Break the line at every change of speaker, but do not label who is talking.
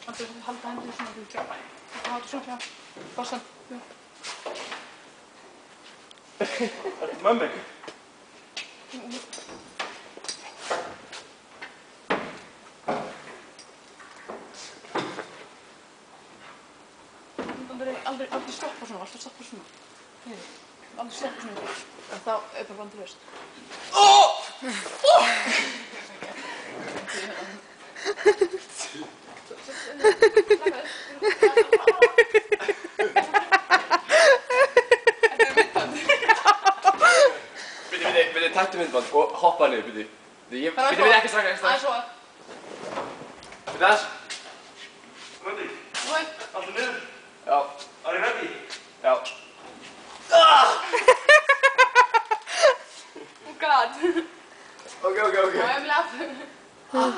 Andri, halda hendið svona til kjápa. Það hátu svona kjápa. Bossan.
Ertu með mig?
Aldrei stoppa svona, alltaf stoppa svona. Aldrei stoppa svona. En þá er bara vandið löst.
Byrju, taktu myndband og hoppa niður, byrju. Byrju, ekki straka, ekki straka.
Það er svo.
Byrju þess.
Ready?
Hoi.
Allt niður?
Já.
Are you ready?
Já.
Oh god.
Ok.
I'm laughing.
Ái.